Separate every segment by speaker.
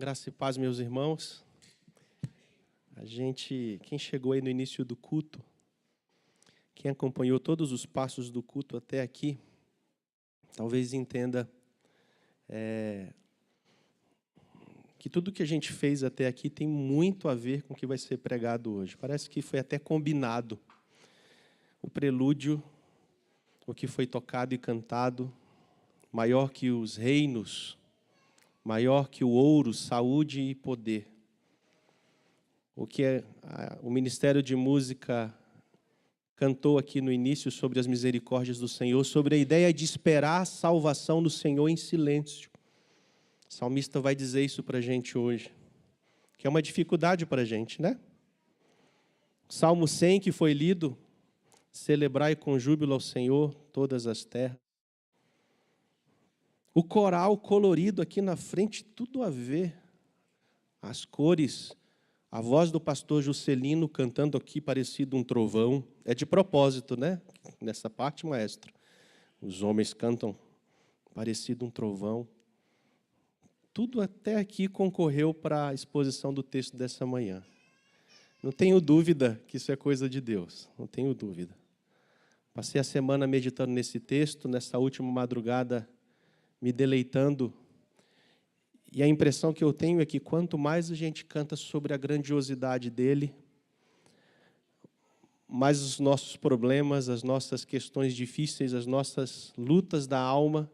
Speaker 1: Graça e paz, meus irmãos. Quem chegou aí no início do culto, quem acompanhou todos os passos do culto até aqui, talvez entenda que tudo que a gente fez até aqui tem muito a ver com o que vai ser pregado hoje. Parece que foi até combinado. O prelúdio, o que foi tocado e cantado, maior que os reinos, maior que o ouro, saúde e poder. O que o Ministério de Música cantou aqui no início sobre as misericórdias do Senhor, sobre a ideia de esperar a salvação do Senhor em silêncio. O salmista vai dizer isso para a gente hoje, que é uma dificuldade para a gente, né? Salmo 100, que foi lido, celebrai com júbilo ao Senhor todas as terras. O coral colorido aqui na frente, tudo a ver. As cores, a voz do pastor Juscelino cantando aqui parecido um trovão. É de propósito, né? Nessa parte, maestro. Os homens cantam parecido um trovão. Tudo até aqui concorreu para a exposição do texto dessa manhã. Não tenho dúvida que isso é coisa de Deus. Não tenho dúvida. Passei a semana meditando nesse texto, nessa última madrugada, me deleitando, e a impressão que eu tenho é que quanto mais a gente canta sobre a grandiosidade dele, mais os nossos problemas, as nossas questões difíceis, as nossas lutas da alma,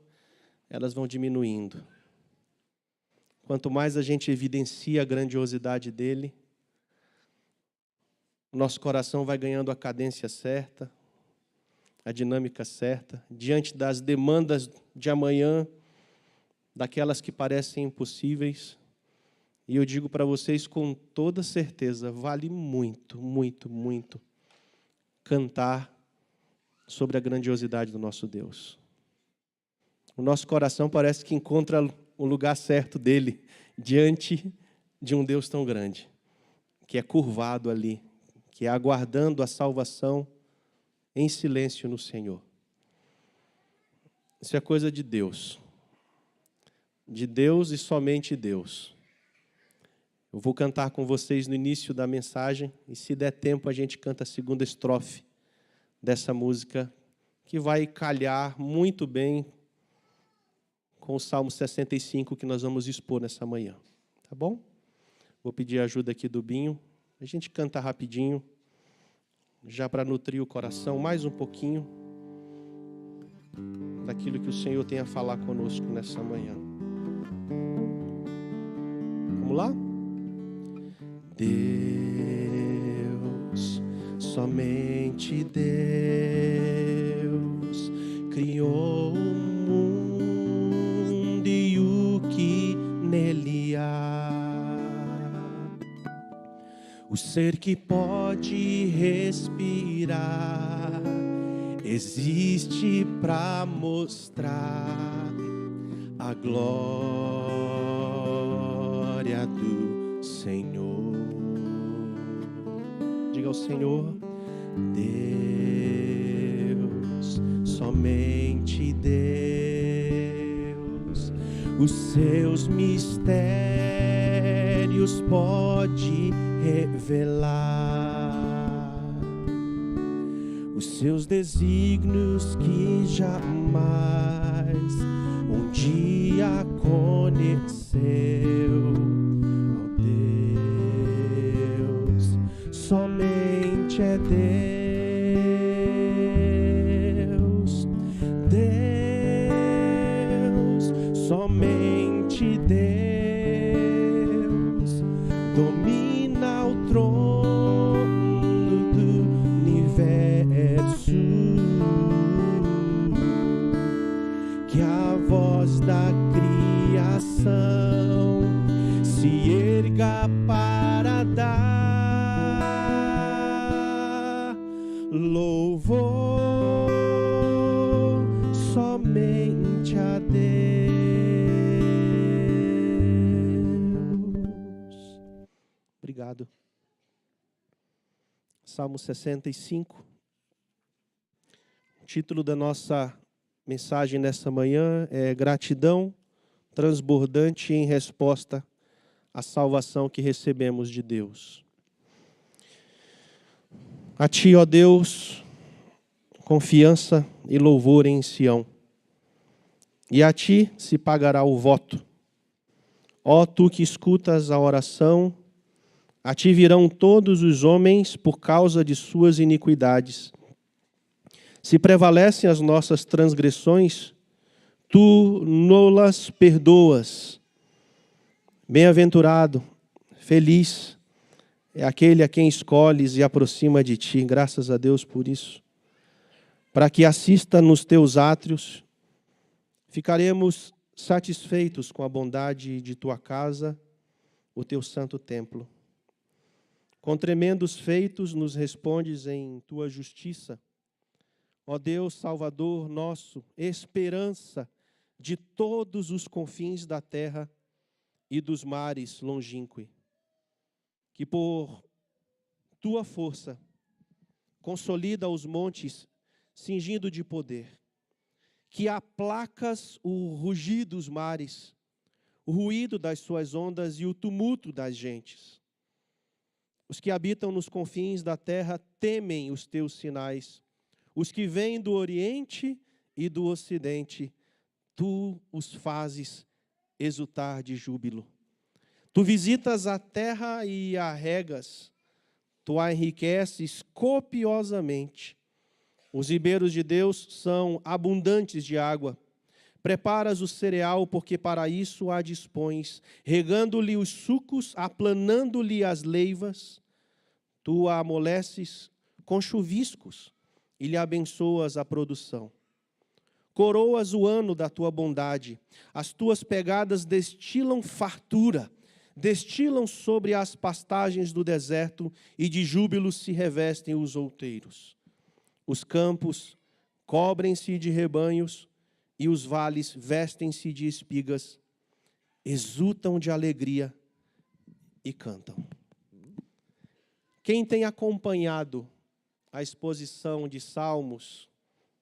Speaker 1: elas vão diminuindo. Quanto mais a gente evidencia a grandiosidade dele, o nosso coração vai ganhando a cadência certa, a dinâmica certa, diante das demandas de amanhã, daquelas que parecem impossíveis. E eu digo para vocês com toda certeza, vale muito, muito, muito cantar sobre a grandiosidade do nosso Deus. O nosso coração parece que encontra o lugar certo dele, diante de um Deus tão grande, que é curvado ali, que é aguardando a salvação em silêncio no Senhor. Isso é coisa de Deus e somente Deus. Eu vou cantar com vocês no início da mensagem, e se der tempo a gente canta a segunda estrofe dessa música, que vai calhar muito bem com o Salmo 65 que nós vamos expor nessa manhã. Tá bom? Vou pedir a ajuda aqui do Binho. A gente canta rapidinho, já para nutrir o coração mais um pouquinho daquilo que o Senhor tem a falar conosco nessa manhã. Vamos lá? Deus, somente Deus, criou o mundo e o que nele há. O ser que pode respirar existe para mostrar a glória do Senhor. Diga ao Senhor: Deus, somente Deus, os seus mistérios pode revelar, os seus desígnios que jamais um dia conheceu. Oh Deus, somente é Deus, Deus, somente Deus, domina o trono do universo, que a voz da criação se erga para dar louvor somente a Deus. Obrigado. Salmo 65. O título da nossa mensagem nessa manhã é Gratidão transbordante em resposta a salvação que recebemos de Deus. A Ti, ó Deus, confiança e louvor em Sião. E a Ti se pagará o voto. Ó Tu que escutas a oração, a Ti virão todos os homens por causa de suas iniquidades. Se prevalecem as nossas transgressões, Tu nolas perdoas. Bem-aventurado, feliz é aquele a quem escolhes e aproxima de Ti. Graças a Deus por isso. Para que assista nos Teus átrios, ficaremos satisfeitos com a bondade de Tua casa, o Teu santo templo. Com tremendos feitos nos respondes em Tua justiça. Ó Deus, Salvador nosso, esperança de todos os confins da terra e dos mares longínque. Que por Tua força consolida os montes, cingindo de poder. Que aplacas o rugir dos mares, o ruído das suas ondas e o tumulto das gentes. Os que habitam nos confins da terra temem os Teus sinais. Os que vêm do Oriente e do Ocidente, Tu os fazes exultar de júbilo. Tu visitas a terra e a regas, Tu a enriqueces copiosamente. Os ribeiros de Deus são abundantes de água. Preparas o cereal, porque para isso a dispões, regando-lhe os sucos, aplanando-lhe as leivas. Tu a amoleces com chuviscos e lhe abençoas a produção. Coroas o ano da Tua bondade, as Tuas pegadas destilam fartura, destilam sobre as pastagens do deserto e de júbilo se revestem os outeiros. Os campos cobrem-se de rebanhos e os vales vestem-se de espigas, exultam de alegria e cantam. Quem tem acompanhado a exposição de Salmos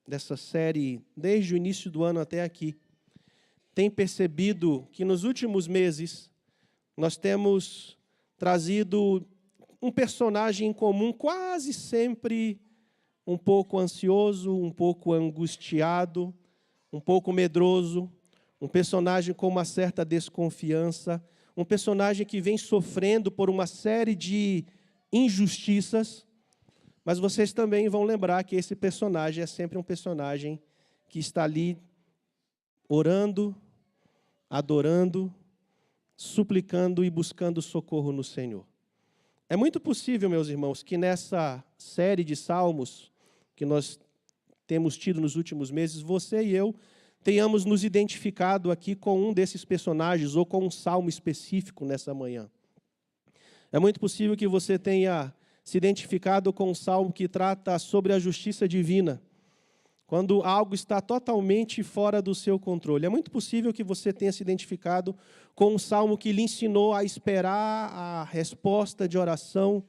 Speaker 1: dessa série desde o início do ano até aqui, tem percebido que nos últimos meses nós temos trazido um personagem em comum, quase sempre um pouco ansioso, um pouco angustiado, um pouco medroso, um personagem com uma certa desconfiança, um personagem que vem sofrendo por uma série de injustiças. Mas vocês também vão lembrar que esse personagem é sempre um personagem que está ali orando, adorando, suplicando e buscando socorro no Senhor. É muito possível, meus irmãos, que nessa série de salmos que nós temos tido nos últimos meses, você e eu tenhamos nos identificado aqui com um desses personagens ou com um salmo específico nessa manhã. É muito possível que você tenha se identificado com um salmo que trata sobre a justiça divina, quando algo está totalmente fora do seu controle. É muito possível que você tenha se identificado com um salmo que lhe ensinou a esperar a resposta de oração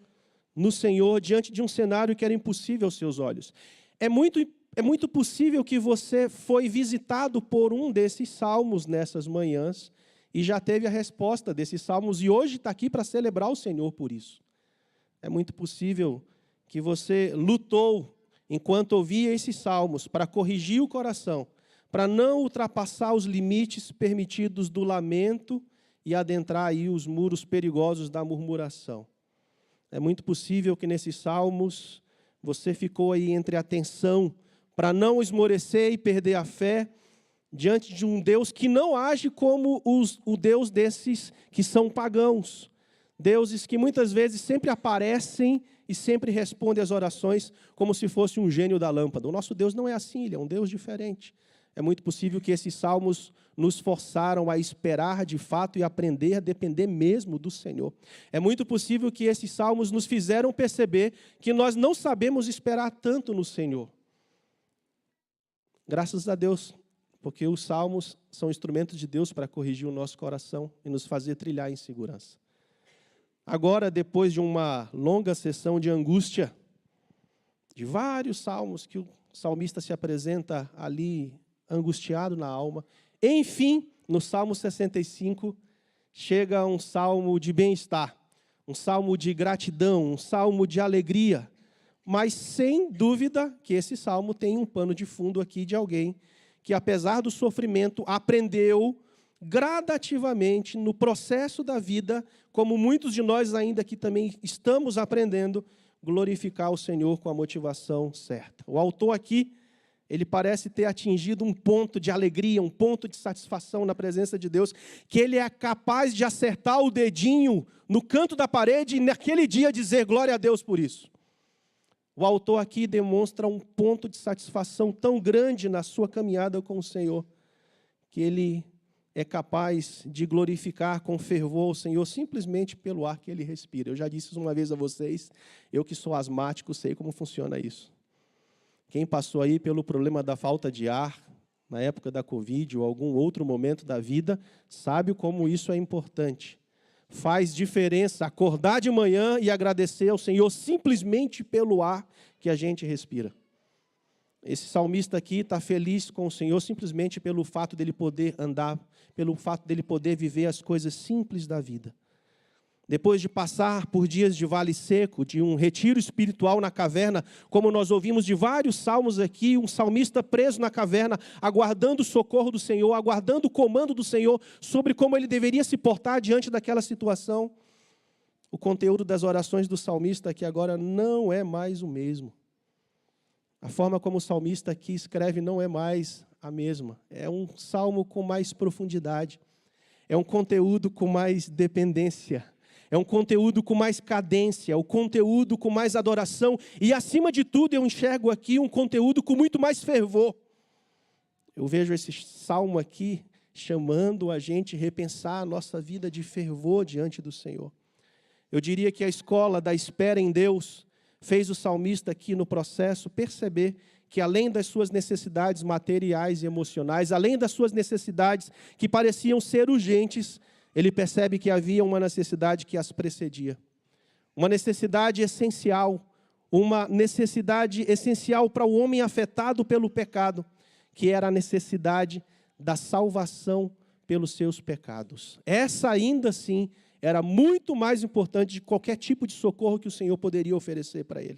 Speaker 1: no Senhor diante de um cenário que era impossível aos seus olhos. É muito possível que você foi visitado por um desses salmos nessas manhãs e já teve a resposta desses salmos e hoje está aqui para celebrar o Senhor por isso. É muito possível que você lutou enquanto ouvia esses salmos para corrigir o coração, para não ultrapassar os limites permitidos do lamento e adentrar aí os muros perigosos da murmuração. É muito possível que nesses salmos você ficou aí entre a tensão para não esmorecer e perder a fé diante de um Deus que não age como o Deus desses que são pagãos. Deuses que muitas vezes sempre aparecem e sempre respondem às orações como se fosse um gênio da lâmpada. O nosso Deus não é assim, Ele é um Deus diferente. É muito possível que esses salmos nos forçaram a esperar de fato e aprender a depender mesmo do Senhor. É muito possível que esses salmos nos fizeram perceber que nós não sabemos esperar tanto no Senhor. Graças a Deus, porque os salmos são instrumentos de Deus para corrigir o nosso coração e nos fazer trilhar em segurança. Agora, depois de uma longa sessão de angústia, de vários salmos que o salmista se apresenta ali angustiado na alma, enfim, no Salmo 65, chega um salmo de bem-estar, um salmo de gratidão, um salmo de alegria. Mas, sem dúvida, que esse salmo tem um pano de fundo aqui de alguém que, apesar do sofrimento, aprendeu gradativamente no processo da vida, como muitos de nós ainda aqui também estamos aprendendo, glorificar o Senhor com a motivação certa. O autor aqui, ele parece ter atingido um ponto de alegria, um ponto de satisfação na presença de Deus, que ele é capaz de acertar o dedinho no canto da parede e naquele dia dizer glória a Deus por isso. O autor aqui demonstra um ponto de satisfação tão grande na sua caminhada com o Senhor, que ele é capaz de glorificar com fervor o Senhor simplesmente pelo ar que ele respira. Eu já disse isso uma vez a vocês, eu que sou asmático sei como funciona isso. Quem passou aí pelo problema da falta de ar, na época da Covid ou algum outro momento da vida, sabe como isso é importante. Faz diferença acordar de manhã e agradecer ao Senhor simplesmente pelo ar que a gente respira. Esse salmista aqui está feliz com o Senhor simplesmente pelo fato dele poder andar, pelo fato dele poder viver as coisas simples da vida. Depois de passar por dias de vale seco, de um retiro espiritual na caverna, como nós ouvimos de vários salmos aqui, um salmista preso na caverna, aguardando o socorro do Senhor, aguardando o comando do Senhor sobre como ele deveria se portar diante daquela situação. O conteúdo das orações do salmista aqui agora não é mais o mesmo. A forma como o salmista aqui escreve não é mais a mesma. É um salmo com mais profundidade. É um conteúdo com mais dependência. É um conteúdo com mais cadência, um conteúdo com mais adoração. E, acima de tudo, eu enxergo aqui um conteúdo com muito mais fervor. Eu vejo esse salmo aqui chamando a gente a repensar a nossa vida de fervor diante do Senhor. Eu diria que a escola da espera em Deus fez o salmista aqui no processo perceber que, além das suas necessidades materiais e emocionais, além das suas necessidades que pareciam ser urgentes, ele percebe que havia uma necessidade que as precedia. Uma necessidade essencial, uma necessidade essencial para o homem afetado pelo pecado, que era a necessidade da salvação pelos seus pecados. Essa, ainda assim, era muito mais importante de qualquer tipo de socorro que o Senhor poderia oferecer para ele.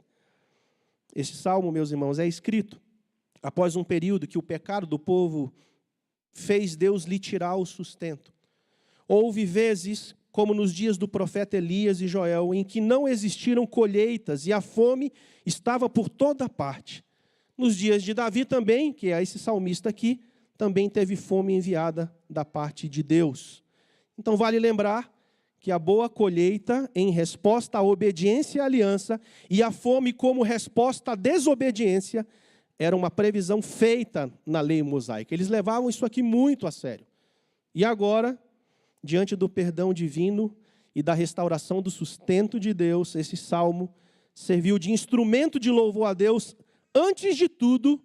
Speaker 1: Esse salmo, meus irmãos, é escrito após um período que o pecado do povo fez Deus lhe tirar o sustento. Houve vezes, como nos dias do profeta Elias e Joel, em que não existiram colheitas e a fome estava por toda parte. Nos dias de Davi também, que é esse salmista aqui, também teve fome enviada da parte de Deus. Então vale lembrar que a boa colheita, em resposta à obediência e à aliança, e a fome como resposta à desobediência, era uma previsão feita na lei mosaica. Eles levavam isso aqui muito a sério. E agora, diante do perdão divino e da restauração do sustento de Deus, esse salmo serviu de instrumento de louvor a Deus, antes de tudo,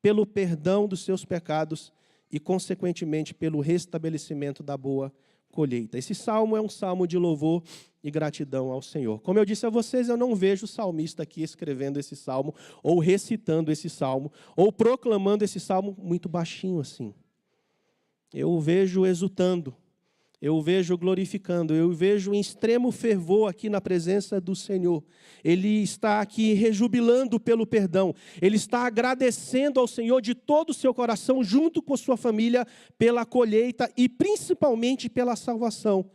Speaker 1: pelo perdão dos seus pecados e, consequentemente, pelo restabelecimento da boa colheita. Esse salmo é um salmo de louvor e gratidão ao Senhor. Como eu disse a vocês, eu não vejo o salmista aqui escrevendo esse salmo, ou recitando esse salmo, ou proclamando esse salmo muito baixinho assim. Eu o vejo exultando, eu o vejo glorificando, eu o vejo em extremo fervor aqui na presença do Senhor. Ele está aqui rejubilando pelo perdão. Ele está agradecendo ao Senhor de todo o seu coração, junto com sua família, pela colheita e principalmente pela salvação.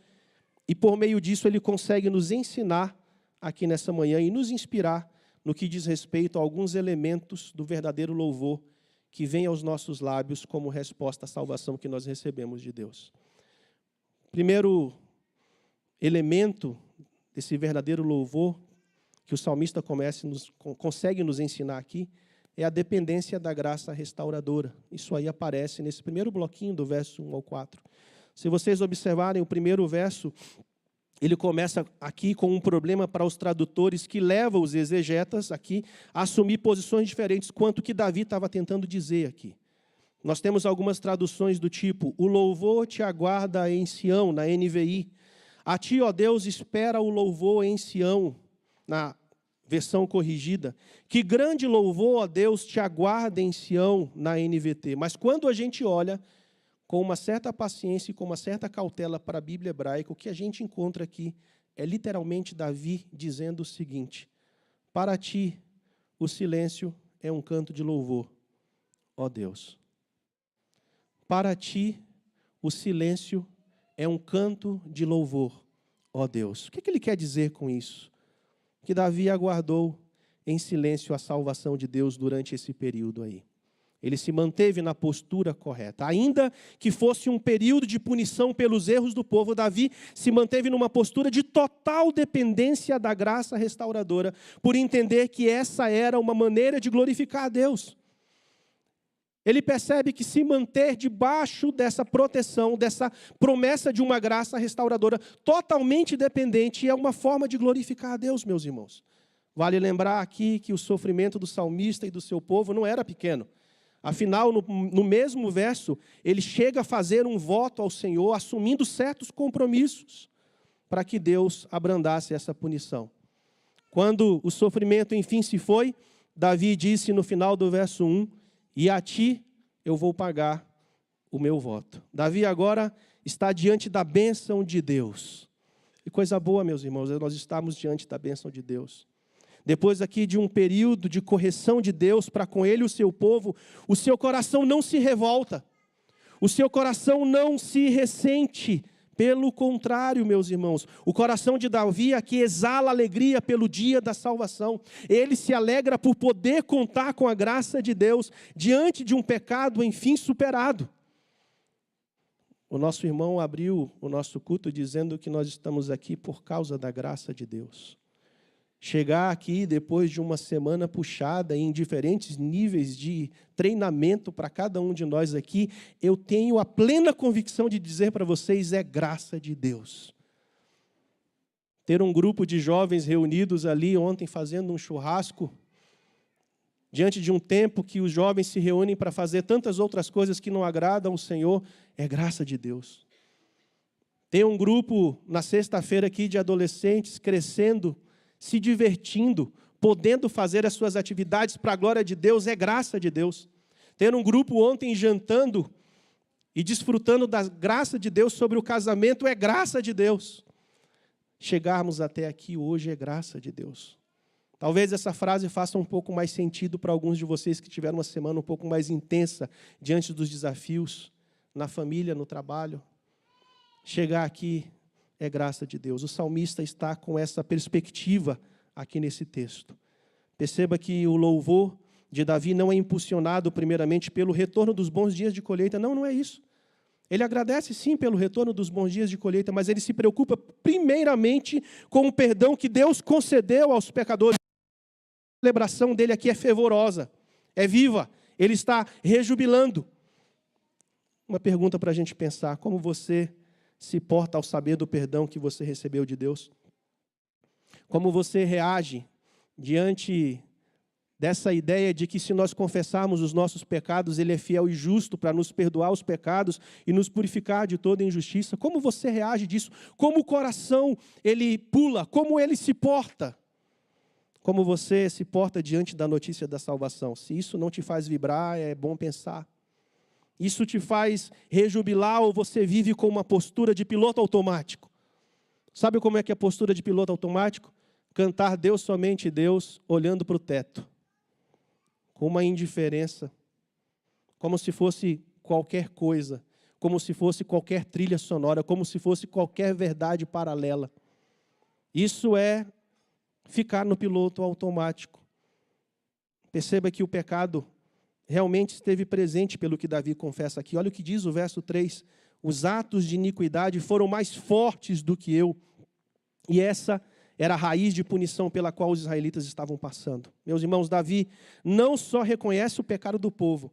Speaker 1: E por meio disso ele consegue nos ensinar aqui nessa manhã e nos inspirar no que diz respeito a alguns elementos do verdadeiro louvor que vem aos nossos lábios como resposta à salvação que nós recebemos de Deus. Primeiro elemento desse verdadeiro louvor que o salmista consegue nos ensinar aqui é a dependência da graça restauradora. Isso aí aparece nesse primeiro bloquinho do verso 1 ao 4. Se vocês observarem o primeiro verso, ele começa aqui com um problema para os tradutores que leva os exegetas aqui a assumir posições diferentes quanto o que Davi estava tentando dizer aqui. Nós temos algumas traduções do tipo: o louvor te aguarda em Sião, na NVI. A ti, ó Deus, espera o louvor em Sião, na versão corrigida. Que grande louvor, ó Deus, te aguarda em Sião, na NVT. Mas quando a gente olha com uma certa paciência e com uma certa cautela para a Bíblia hebraica, o que a gente encontra aqui é literalmente Davi dizendo o seguinte: para ti o silêncio é um canto de louvor, ó Deus. Para ti o silêncio é um canto de louvor, ó Deus. O que ele quer dizer com isso? Que Davi aguardou em silêncio a salvação de Deus durante esse período aí. Ele se manteve na postura correta. Ainda que fosse um período de punição pelos erros do povo, Davi se manteve numa postura de total dependência da graça restauradora, por entender que essa era uma maneira de glorificar a Deus. Ele percebe que se manter debaixo dessa proteção, dessa promessa de uma graça restauradora totalmente dependente, é uma forma de glorificar a Deus, meus irmãos. Vale lembrar aqui que o sofrimento do salmista e do seu povo não era pequeno. Afinal, no mesmo verso, ele chega a fazer um voto ao Senhor, assumindo certos compromissos, para que Deus abrandasse essa punição. Quando o sofrimento, enfim, se foi, Davi disse no final do verso 1, e a ti eu vou pagar o meu voto. Davi agora está diante da bênção de Deus. E coisa boa, meus irmãos, nós estamos diante da bênção de Deus. Depois aqui de um período de correção de Deus para com ele e o seu povo, o seu coração não se revolta, o seu coração não se ressente. Pelo contrário, meus irmãos, o coração de Davi aqui exala alegria pelo dia da salvação. Ele se alegra por poder contar com a graça de Deus diante de um pecado, enfim, superado. O nosso irmão abriu o nosso culto dizendo que nós estamos aqui por causa da graça de Deus. Chegar aqui depois de uma semana puxada em diferentes níveis de treinamento para cada um de nós aqui, eu tenho a plena convicção de dizer para vocês, é graça de Deus. Ter um grupo de jovens reunidos ali ontem fazendo um churrasco, diante de um tempo que os jovens se reúnem para fazer tantas outras coisas que não agradam ao Senhor, é graça de Deus. Tem um grupo na sexta-feira aqui de adolescentes crescendo, se divertindo, podendo fazer as suas atividades para a glória de Deus, é graça de Deus. Ter um grupo ontem jantando e desfrutando da graça de Deus sobre o casamento, é graça de Deus. Chegarmos até aqui hoje é graça de Deus. Talvez essa frase faça um pouco mais sentido para alguns de vocês que tiveram uma semana um pouco mais intensa diante dos desafios, na família, no trabalho. Chegar aqui é graça de Deus. O salmista está com essa perspectiva aqui nesse texto. Perceba que o louvor de Davi não é impulsionado primeiramente pelo retorno dos bons dias de colheita. Não, não é isso. Ele agradece sim pelo retorno dos bons dias de colheita, mas ele se preocupa primeiramente com o perdão que Deus concedeu aos pecadores. A celebração dele aqui é fervorosa, é viva, ele está rejubilando. Uma pergunta para a gente pensar: como você se porta ao saber do perdão que você recebeu de Deus? Como você reage diante dessa ideia de que se nós confessarmos os nossos pecados, Ele é fiel e justo para nos perdoar os pecados e nos purificar de toda injustiça? Como você reage disso? Como o coração ele pula? Como ele se porta? Como você se porta diante da notícia da salvação? Se isso não te faz vibrar, é bom pensar. Isso te faz rejubilar ou você vive com uma postura de piloto automático? Sabe como é que é a postura de piloto automático? Cantar Deus, somente Deus, olhando para o teto. Com uma indiferença. Como se fosse qualquer coisa. Como se fosse qualquer trilha sonora. Como se fosse qualquer verdade paralela. Isso é ficar no piloto automático. Perceba que o pecado realmente esteve presente pelo que Davi confessa aqui. Olha o que diz o verso 3. Os atos de iniquidade foram mais fortes do que eu. E essa era a raiz de punição pela qual os israelitas estavam passando. Meus irmãos, Davi não só reconhece o pecado do povo,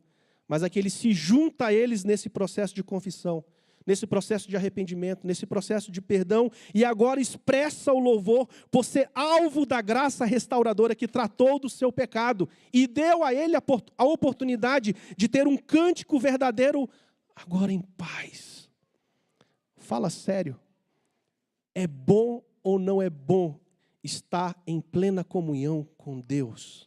Speaker 1: mas é que ele se junta a eles nesse processo de confissão, nesse processo de arrependimento, nesse processo de perdão, e agora expressa o louvor por ser alvo da graça restauradora que tratou do seu pecado e deu a ele a oportunidade de ter um cântico verdadeiro agora em paz. Fala sério. É bom ou não é bom estar em plena comunhão com Deus?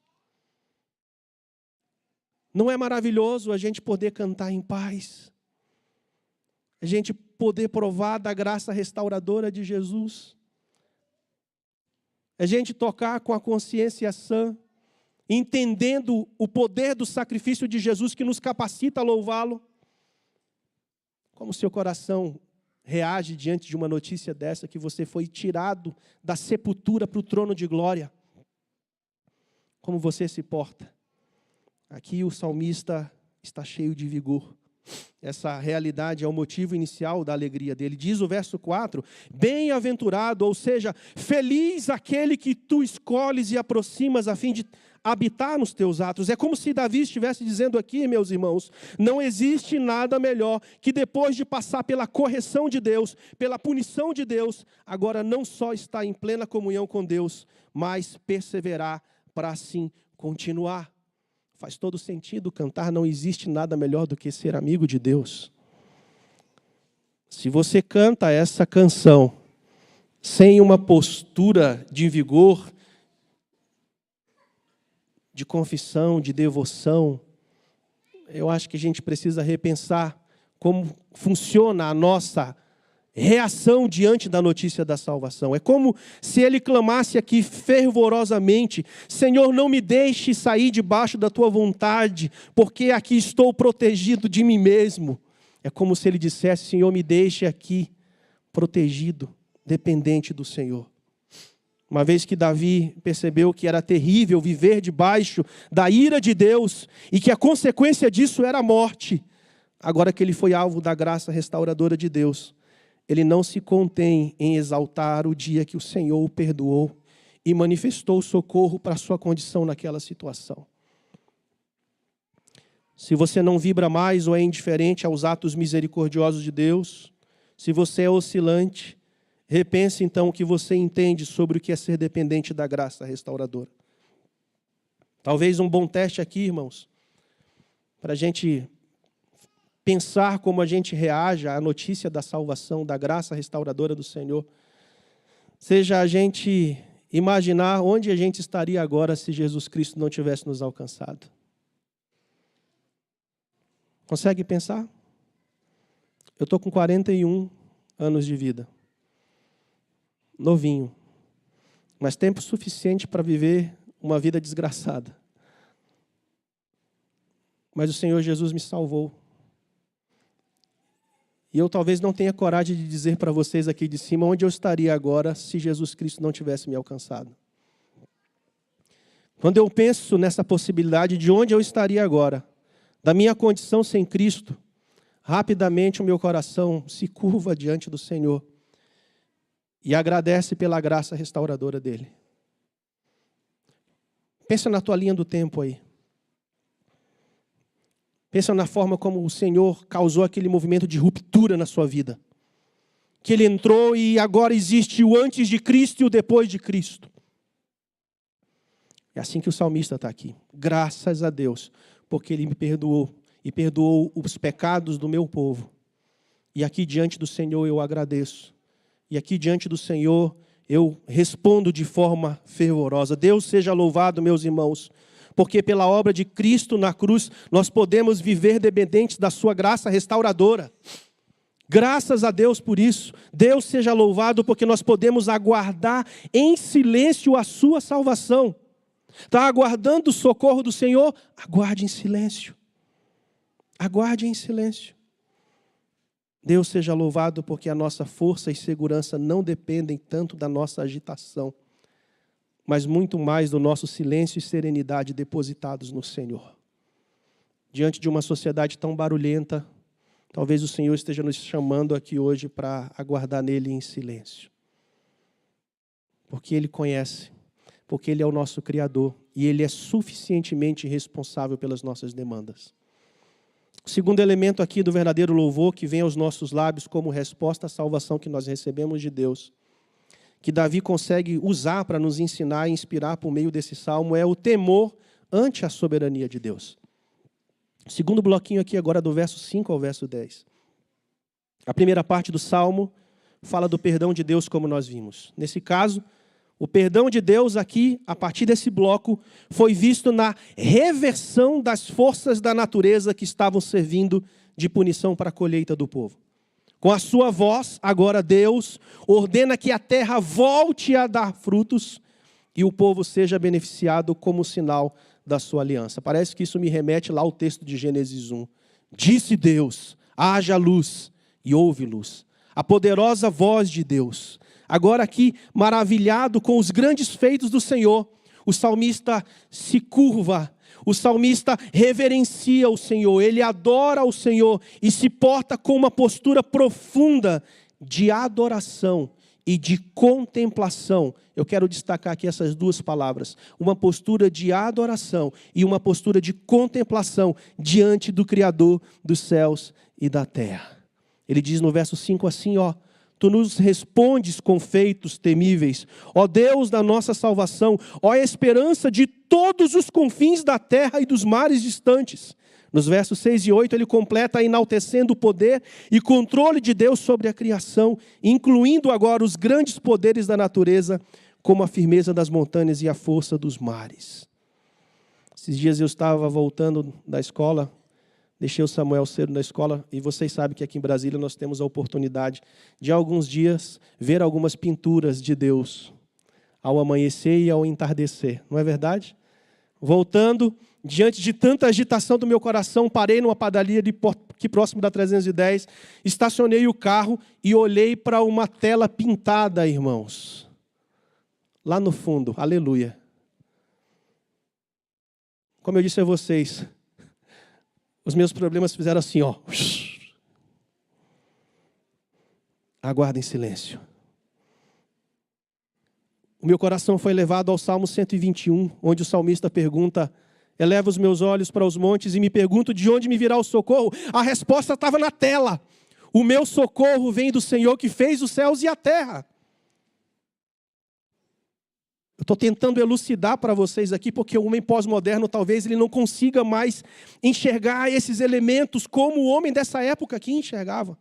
Speaker 1: Não é maravilhoso a gente poder cantar em paz? a gente poder provar da graça restauradora de Jesus. A gente tocar com a consciência sã, entendendo o poder do sacrifício de Jesus que nos capacita a louvá-lo. Como seu coração reage diante de uma notícia dessa, que você foi tirado da sepultura para o trono de glória? Como você se porta? Aqui o salmista está cheio de vigor. Essa realidade é o motivo inicial da alegria dele. Diz o verso 4, bem-aventurado, ou seja, feliz aquele que tu escolhes e aproximas a fim de habitar nos teus atos. É como se Davi estivesse dizendo aqui, meus irmãos, não existe nada melhor que depois de passar pela correção de Deus, pela punição de Deus, agora não só estar em plena comunhão com Deus, mas perseverar para assim continuar. Faz todo sentido cantar, não existe nada melhor do que ser amigo de Deus. Se você canta essa canção sem uma postura de vigor, de confissão, de devoção, eu acho que a gente precisa repensar como funciona a nossa reação diante da notícia da salvação. É como se ele clamasse aqui fervorosamente: Senhor, não me deixe sair debaixo da tua vontade, porque aqui estou protegido de mim mesmo. É como se ele dissesse: Senhor, me deixe aqui protegido, dependente do Senhor. Uma vez que Davi percebeu que era terrível viver debaixo da ira de Deus e que a consequência disso era a morte, agora que ele foi alvo da graça restauradora de Deus, ele não se contém em exaltar o dia que o Senhor o perdoou e manifestou socorro para a sua condição naquela situação. Se você não vibra mais ou é indiferente aos atos misericordiosos de Deus, se você é oscilante, repense então o que você entende sobre o que é ser dependente da graça restauradora. Talvez um bom teste aqui, irmãos, para a gente pensar como a gente reage à notícia da salvação, da graça restauradora do Senhor, seja a gente imaginar onde a gente estaria agora se Jesus Cristo não tivesse nos alcançado. Consegue pensar? Eu estou com 41 anos de vida. Novinho. Mas tempo suficiente para viver uma vida desgraçada. Mas o Senhor Jesus me salvou. E eu talvez não tenha coragem de dizer para vocês aqui de cima onde eu estaria agora se Jesus Cristo não tivesse me alcançado. Quando eu penso nessa possibilidade de onde eu estaria agora, da minha condição sem Cristo, rapidamente o meu coração se curva diante do Senhor e agradece pela graça restauradora dele. Pensa na tua linha do tempo aí. Pensa na forma como o Senhor causou aquele movimento de ruptura na sua vida. Que ele entrou e agora existe o antes de Cristo e o depois de Cristo. É assim que o salmista está aqui. Graças a Deus, porque ele me perdoou e perdoou os pecados do meu povo. E aqui diante do Senhor eu agradeço. E aqui diante do Senhor eu respondo de forma fervorosa. Deus seja louvado, meus irmãos, porque pela obra de Cristo na cruz, nós podemos viver dependentes da sua graça restauradora. Graças a Deus por isso. Deus seja louvado porque nós podemos aguardar em silêncio a sua salvação. Está aguardando o socorro do Senhor? Aguarde em silêncio. Aguarde em silêncio. Deus seja louvado porque a nossa força e segurança não dependem tanto da nossa agitação, mas muito mais do nosso silêncio e serenidade depositados no Senhor. Diante de uma sociedade tão barulhenta, talvez o Senhor esteja nos chamando aqui hoje para aguardar nele em silêncio. Porque Ele conhece, porque Ele é o nosso Criador e Ele é suficientemente responsável pelas nossas demandas. O segundo elemento aqui do verdadeiro louvor que vem aos nossos lábios como resposta à salvação que nós recebemos de Deus, que Davi consegue usar para nos ensinar e inspirar por meio desse salmo, é o temor ante a soberania de Deus. O segundo bloquinho aqui agora do verso 5 ao verso 10. A primeira parte do salmo fala do perdão de Deus como nós vimos. Nesse caso, o perdão de Deus aqui, a partir desse bloco, foi visto na reversão das forças da natureza que estavam servindo de punição para a colheita do povo. Com a sua voz, agora Deus ordena que a terra volte a dar frutos e o povo seja beneficiado como sinal da sua aliança. Parece que isso me remete lá ao texto de Gênesis 1. Disse Deus, haja luz, e houve luz. A poderosa voz de Deus. Agora aqui, maravilhado com os grandes feitos do Senhor, o salmista se curva, o salmista reverencia o Senhor, ele adora o Senhor e se porta com uma postura profunda de adoração e de contemplação. Eu quero destacar aqui essas duas palavras. Uma postura de adoração e uma postura de contemplação diante do Criador dos céus e da terra. Ele diz no verso 5 assim, Tu nos respondes com feitos temíveis. Ó Deus da nossa salvação, ó esperança de todos os confins da terra e dos mares distantes. Nos versos 6 e 8, ele completa enaltecendo o poder e controle de Deus sobre a criação, incluindo agora os grandes poderes da natureza, como a firmeza das montanhas e a força dos mares. Esses dias eu estava voltando da escola, deixei o Samuel cedo na escola, e vocês sabem que aqui em Brasília nós temos a oportunidade de, há alguns dias, ver algumas pinturas de Deus, ao amanhecer e ao entardecer. Não é verdade? Voltando, diante de tanta agitação do meu coração, parei numa padaria aqui próximo da 310, estacionei o carro e olhei para uma tela pintada, irmãos. Lá no fundo, aleluia. Como eu disse a vocês, os meus problemas fizeram assim, Aguarda em silêncio. O meu coração foi levado ao Salmo 121, onde o salmista pergunta, eleva os meus olhos para os montes e me pergunto de onde me virá o socorro. A resposta estava na tela. O meu socorro vem do Senhor que fez os céus e a terra. Eu estou tentando elucidar para vocês aqui, porque o homem pós-moderno talvez ele não consiga mais enxergar esses elementos como o homem dessa época aqui enxergava.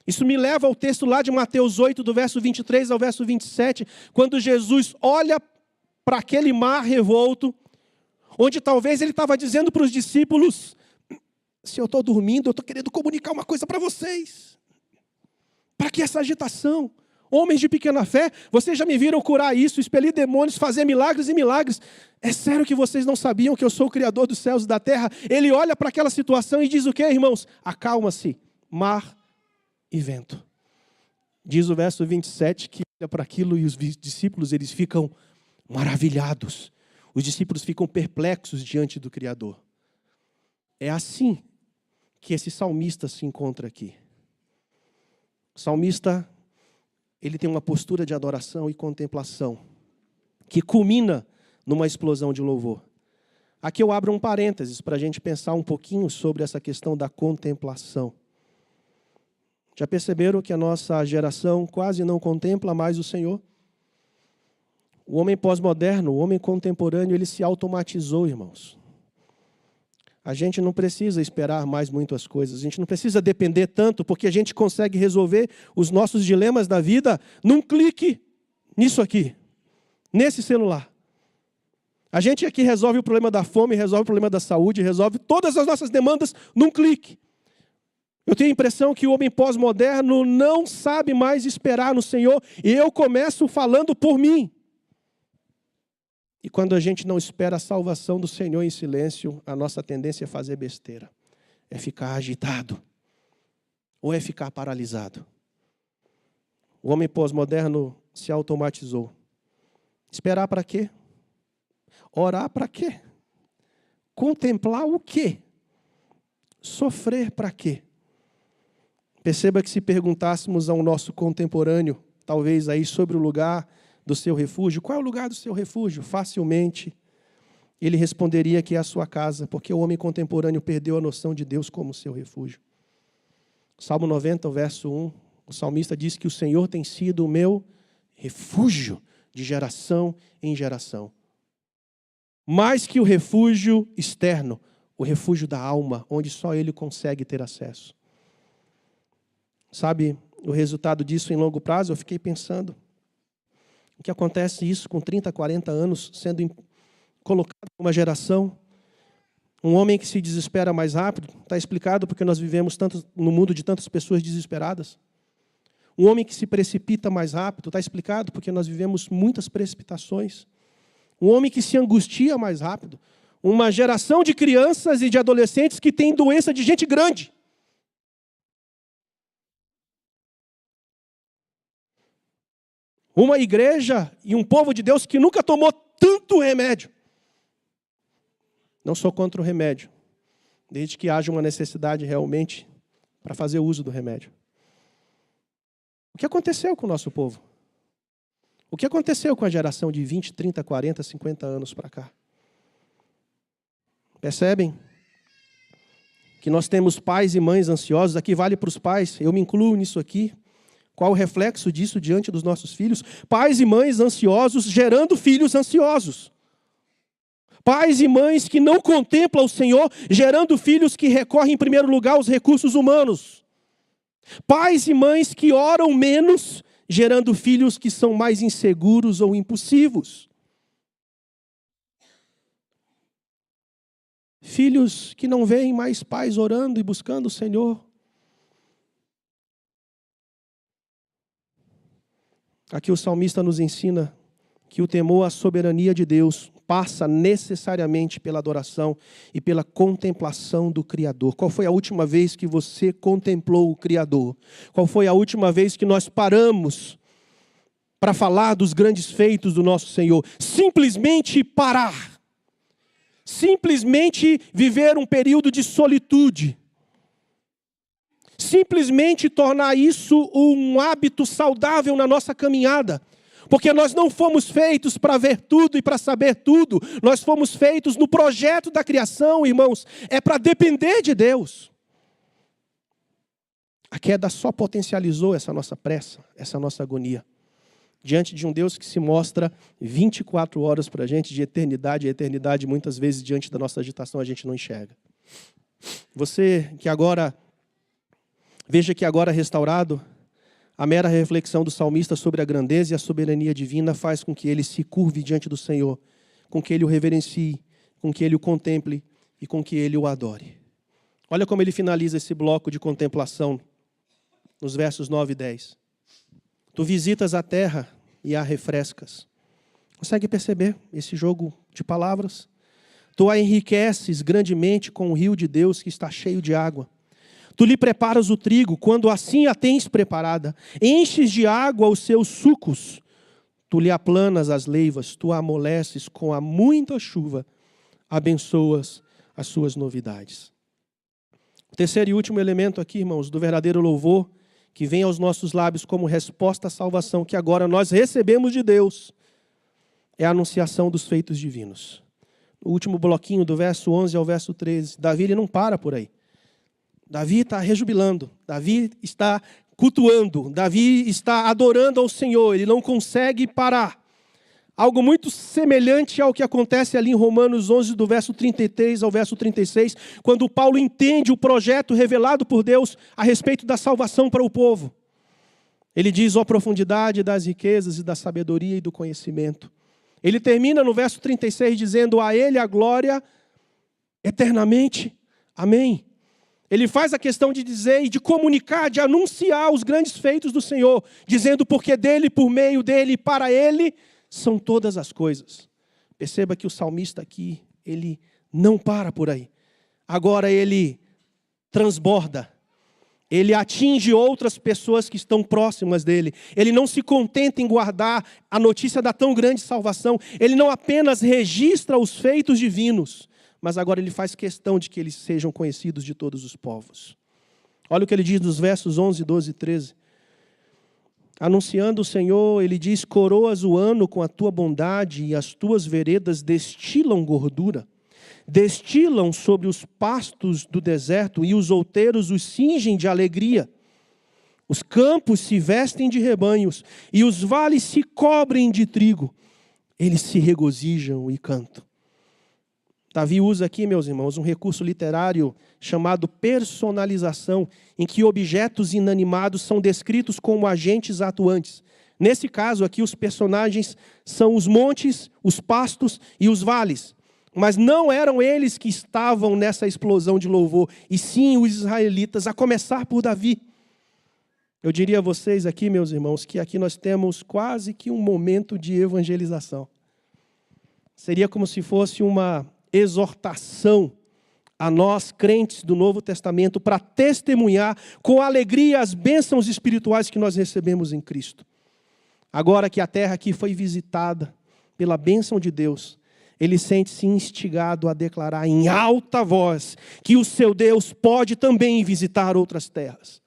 Speaker 1: Isso me leva ao texto lá de Mateus 8, do verso 23 ao verso 27, quando Jesus olha para aquele mar revolto, onde talvez ele estava dizendo para os discípulos, se eu estou dormindo, eu estou querendo comunicar uma coisa para vocês. Para que essa agitação? Homens de pequena fé, vocês já me viram curar isso, expelir demônios, fazer milagres e milagres. É sério que vocês não sabiam que eu sou o Criador dos céus e da terra? Ele olha para aquela situação e diz o quê, irmãos? Acalma-se, mar e vento. Diz o verso 27 que olha para aquilo e os discípulos eles ficam maravilhados. Os discípulos ficam perplexos diante do Criador. É assim que esse salmista se encontra aqui. O salmista, ele tem uma postura de adoração e contemplação, que culmina numa explosão de louvor. Aqui eu abro um parênteses para a gente pensar um pouquinho sobre essa questão da contemplação. Já perceberam que a nossa geração quase não contempla mais o Senhor? O homem pós-moderno, o homem contemporâneo, ele se automatizou, irmãos. A gente não precisa esperar mais muitas coisas, a gente não precisa depender tanto, porque a gente consegue resolver os nossos dilemas da vida num clique nisso aqui, nesse celular. A gente aqui resolve o problema da fome, resolve o problema da saúde, resolve todas as nossas demandas num clique. Eu tenho a impressão que o homem pós-moderno não sabe mais esperar no Senhor, e eu começo falando por mim. E quando a gente não espera a salvação do Senhor em silêncio, a nossa tendência é fazer besteira. É ficar agitado. Ou é ficar paralisado. O homem pós-moderno se automatizou. Esperar para quê? Orar para quê? Contemplar o quê? Sofrer para quê? Perceba que se perguntássemos ao nosso contemporâneo, talvez aí sobre o lugar do seu refúgio, qual é o lugar do seu refúgio? Facilmente, ele responderia que é a sua casa, porque o homem contemporâneo perdeu a noção de Deus como seu refúgio. Salmo 90, verso 1, o salmista diz que o Senhor tem sido o meu refúgio de geração em geração. Mais que o refúgio externo, o refúgio da alma, onde só Ele consegue ter acesso. Sabe, o resultado disso em longo prazo, eu fiquei pensando, o que acontece isso com 30, 40 anos sendo colocado em uma geração, Um homem que se desespera mais rápido, está explicado porque nós vivemos no mundo de tantas pessoas desesperadas. Um homem que se precipita mais rápido, está explicado porque nós vivemos muitas precipitações. Um homem que se angustia mais rápido. Uma geração de crianças e de adolescentes que tem doença de gente grande. Uma igreja e um povo de Deus que nunca tomou tanto remédio. Não sou contra o remédio, desde que haja uma necessidade realmente para fazer uso do remédio. O que aconteceu com o nosso povo? O que aconteceu com a geração de 20, 30, 40, 50 anos para cá? Percebem? Que nós temos pais e mães ansiosos, aqui vale para os pais, eu me incluo nisso aqui. Qual o reflexo disso diante dos nossos filhos? Pais e mães ansiosos gerando filhos ansiosos. Pais e mães que não contemplam o Senhor, gerando filhos que recorrem em primeiro lugar aos recursos humanos. Pais e mães que oram menos, gerando filhos que são mais inseguros ou impulsivos. Filhos que não veem mais pais orando e buscando o Senhor. Aqui o salmista nos ensina que o temor à soberania de Deus passa necessariamente pela adoração e pela contemplação do Criador. Qual foi a última vez que você contemplou o Criador? Qual foi a última vez que nós paramos para falar dos grandes feitos do nosso Senhor? Simplesmente parar. Simplesmente viver um período de solitude. Simplesmente tornar isso um hábito saudável na nossa caminhada. Porque nós não fomos feitos para ver tudo e para saber tudo. Nós fomos feitos no projeto da criação, irmãos. É para depender de Deus. A queda só potencializou essa nossa pressa, essa nossa agonia. Diante de um Deus que se mostra 24 horas para a gente, de eternidade a eternidade, muitas vezes diante da nossa agitação a gente não enxerga. Você que agora, veja que agora restaurado, a mera reflexão do salmista sobre a grandeza e a soberania divina faz com que ele se curve diante do Senhor, com que ele o reverencie, com que ele o contemple e com que ele o adore. Olha como ele finaliza esse bloco de contemplação nos versos 9 e 10. Tu visitas a terra e a refrescas. Consegue perceber esse jogo de palavras? Tu a enriqueces grandemente com o rio de Deus que está cheio de água. Tu lhe preparas o trigo, quando assim a tens preparada. Enches de água os seus sucos. Tu lhe aplanas as leivas, tu a amoleces com a muita chuva. Abençoas as suas novidades. O terceiro e último elemento aqui, irmãos, do verdadeiro louvor, que vem aos nossos lábios como resposta à salvação, que agora nós recebemos de Deus, é a anunciação dos feitos divinos. No último bloquinho, do verso 11 ao verso 13, Davi ele não para por aí. Davi está rejubilando, Davi está cultuando, Davi está adorando ao Senhor, ele não consegue parar. Algo muito semelhante ao que acontece ali em Romanos 11, do verso 33 ao verso 36, quando Paulo entende o projeto revelado por Deus a respeito da salvação para o povo. Ele diz, ó profundidade das riquezas e da sabedoria e do conhecimento. Ele termina no verso 36 dizendo, a ele a glória eternamente. Amém. Ele faz a questão de dizer e de comunicar, de anunciar os grandes feitos do Senhor, dizendo porque dele, por meio dele e para ele, são todas as coisas. Perceba que o salmista aqui, ele não para por aí. Agora ele transborda. Ele atinge outras pessoas que estão próximas dele. Ele não se contenta em guardar a notícia da tão grande salvação. Ele não apenas registra os feitos divinos, mas agora ele faz questão de que eles sejam conhecidos de todos os povos. Olha o que ele diz nos versos 11, 12 e 13. Anunciando o Senhor, ele diz, coroas o ano com a tua bondade e as tuas veredas destilam gordura. Destilam sobre os pastos do deserto e os outeiros os cingem de alegria. Os campos se vestem de rebanhos e os vales se cobrem de trigo. Eles se regozijam e cantam. Davi usa aqui, meus irmãos, um recurso literário chamado personalização, em que objetos inanimados são descritos como agentes atuantes. Nesse caso aqui, os personagens são os montes, os pastos e os vales. Mas não eram eles que estavam nessa explosão de louvor, e sim os israelitas, a começar por Davi. Eu diria a vocês aqui, meus irmãos, que aqui nós temos quase que um momento de evangelização. Seria como se fosse uma exortação a nós, crentes do Novo Testamento, para testemunhar com alegria as bênçãos espirituais que nós recebemos em Cristo. Agora que a terra aqui foi visitada pela bênção de Deus, ele sente-se instigado a declarar em alta voz que o seu Deus pode também visitar outras terras.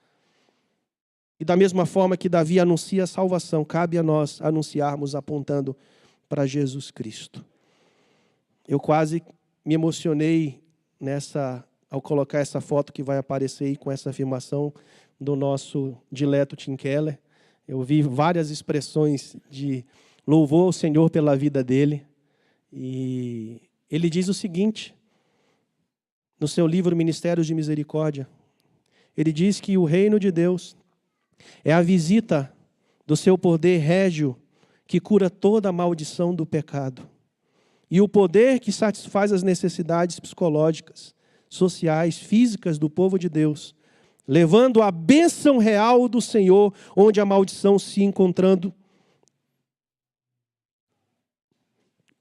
Speaker 1: E da mesma forma que Davi anuncia a salvação, cabe a nós anunciarmos apontando para Jesus Cristo. Eu quase me emocionei ao colocar essa foto que vai aparecer aí com essa afirmação do nosso dileto Tim Keller. Eu vi várias expressões de louvor ao Senhor pela vida dele. E ele diz o seguinte, no seu livro Ministérios de Misericórdia, ele diz que o reino de Deus é a visita do seu poder régio que cura toda a maldição do pecado. E o poder que satisfaz as necessidades psicológicas, sociais, físicas do povo de Deus, levando a bênção real do Senhor, onde a maldição se encontrando.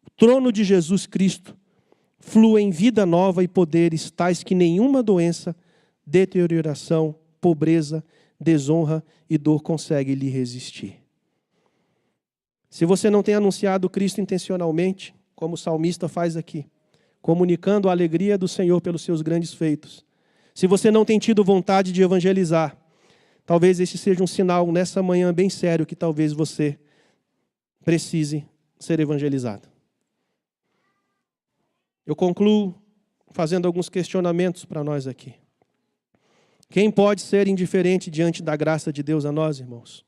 Speaker 1: O trono de Jesus Cristo flui em vida nova e poderes tais que nenhuma doença, deterioração, pobreza, desonra e dor consegue lhe resistir. Se você não tem anunciado Cristo intencionalmente, como o salmista faz aqui, comunicando a alegria do Senhor pelos seus grandes feitos, se você não tem tido vontade de evangelizar, talvez esse seja um sinal nessa manhã bem sério que talvez você precise ser evangelizado. Eu concluo fazendo alguns questionamentos para nós aqui. Quem pode ser indiferente diante da graça de Deus a nós, irmãos?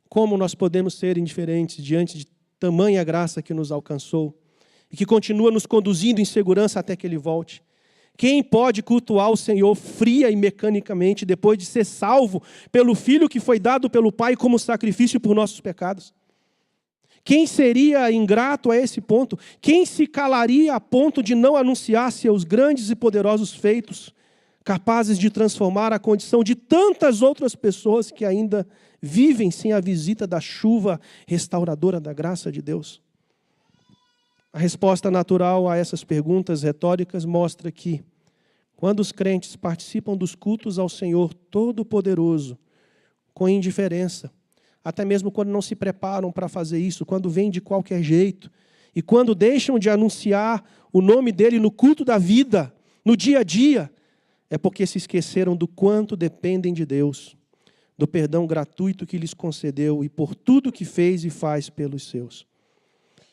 Speaker 1: Como nós podemos ser indiferentes diante de tamanha graça que nos alcançou e que continua nos conduzindo em segurança até que Ele volte? Quem pode cultuar o Senhor fria e mecanicamente depois de ser salvo pelo Filho que foi dado pelo Pai como sacrifício por nossos pecados? Quem seria ingrato a esse ponto? Quem se calaria a ponto de não anunciar seus grandes e poderosos feitos, capazes de transformar a condição de tantas outras pessoas que ainda vivem sem a visita da chuva restauradora da graça de Deus? A resposta natural a essas perguntas retóricas mostra que, quando os crentes participam dos cultos ao Senhor Todo-Poderoso, com indiferença, até mesmo quando não se preparam para fazer isso, quando vêm de qualquer jeito, e quando deixam de anunciar o nome dele no culto da vida, no dia a dia, é porque se esqueceram do quanto dependem de Deus, do perdão gratuito que lhes concedeu e por tudo que fez e faz pelos seus.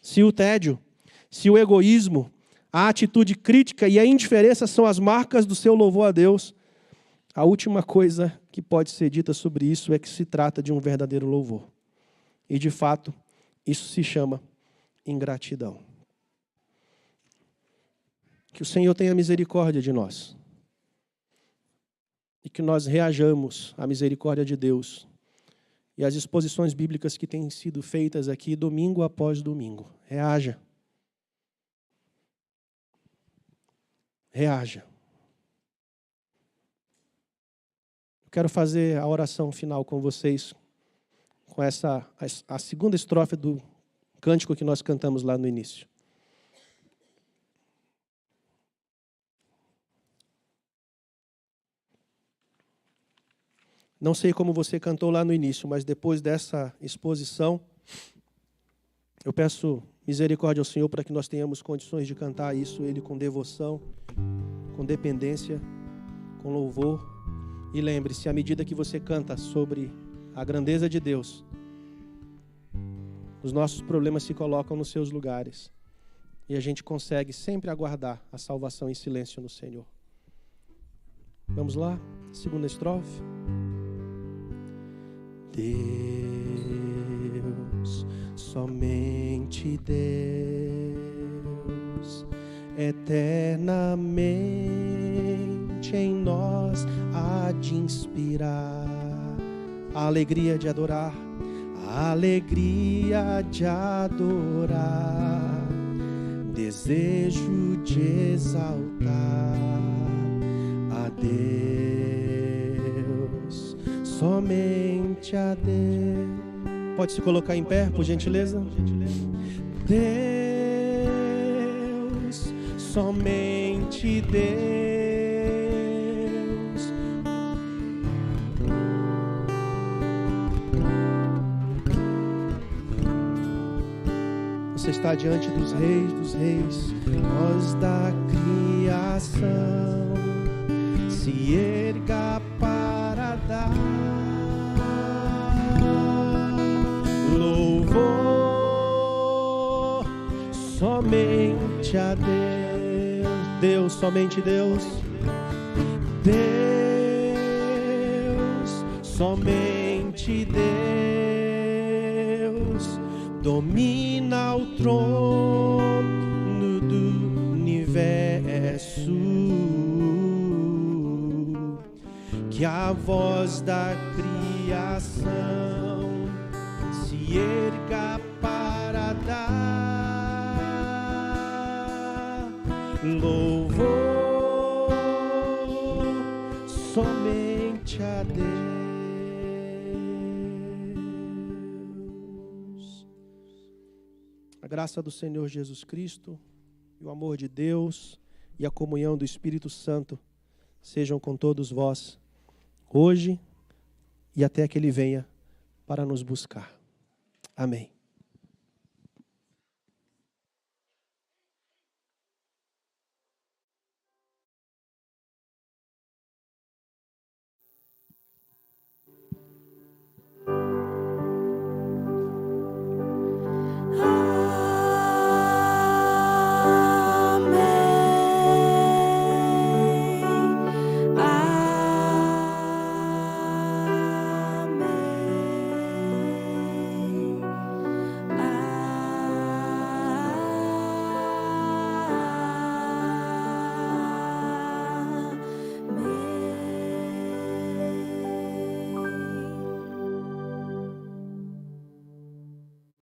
Speaker 1: Se o tédio, se o egoísmo, a atitude crítica e a indiferença são as marcas do seu louvor a Deus, a última coisa que pode ser dita sobre isso é que se trata de um verdadeiro louvor. E, de fato, isso se chama ingratidão. Que o Senhor tenha misericórdia de nós. E que nós reajamos à misericórdia de Deus e às exposições bíblicas que têm sido feitas aqui domingo após domingo. Reaja. Reaja. Eu quero fazer a oração final com vocês, com a segunda estrofe do cântico que nós cantamos lá no início. Não sei como você cantou lá no início, mas depois dessa exposição, eu peço misericórdia ao Senhor para que nós tenhamos condições de cantar isso, Ele com devoção, com dependência, com louvor. E lembre-se, à medida que você canta sobre a grandeza de Deus, os nossos problemas se colocam nos seus lugares. E a gente consegue sempre aguardar a salvação em silêncio no Senhor. Vamos lá? Segunda estrofe. Deus, somente Deus, eternamente em nós há de inspirar a alegria de adorar, a alegria de adorar, desejo de exaltar a Deus, somente a Deus. Pode se colocar em pé, por gentileza? Deus, somente Deus. Você está diante dos reis, nós da criação. Se erga para dar louvor somente a Deus. Deus, somente Deus. Deus, somente Deus domina o trono do universo. Que a voz da criação se erga para dar louvor somente a Deus. A graça do Senhor Jesus Cristo e o amor de Deus e a comunhão do Espírito Santo sejam com todos vós, hoje e até que Ele venha para nos buscar. Amém.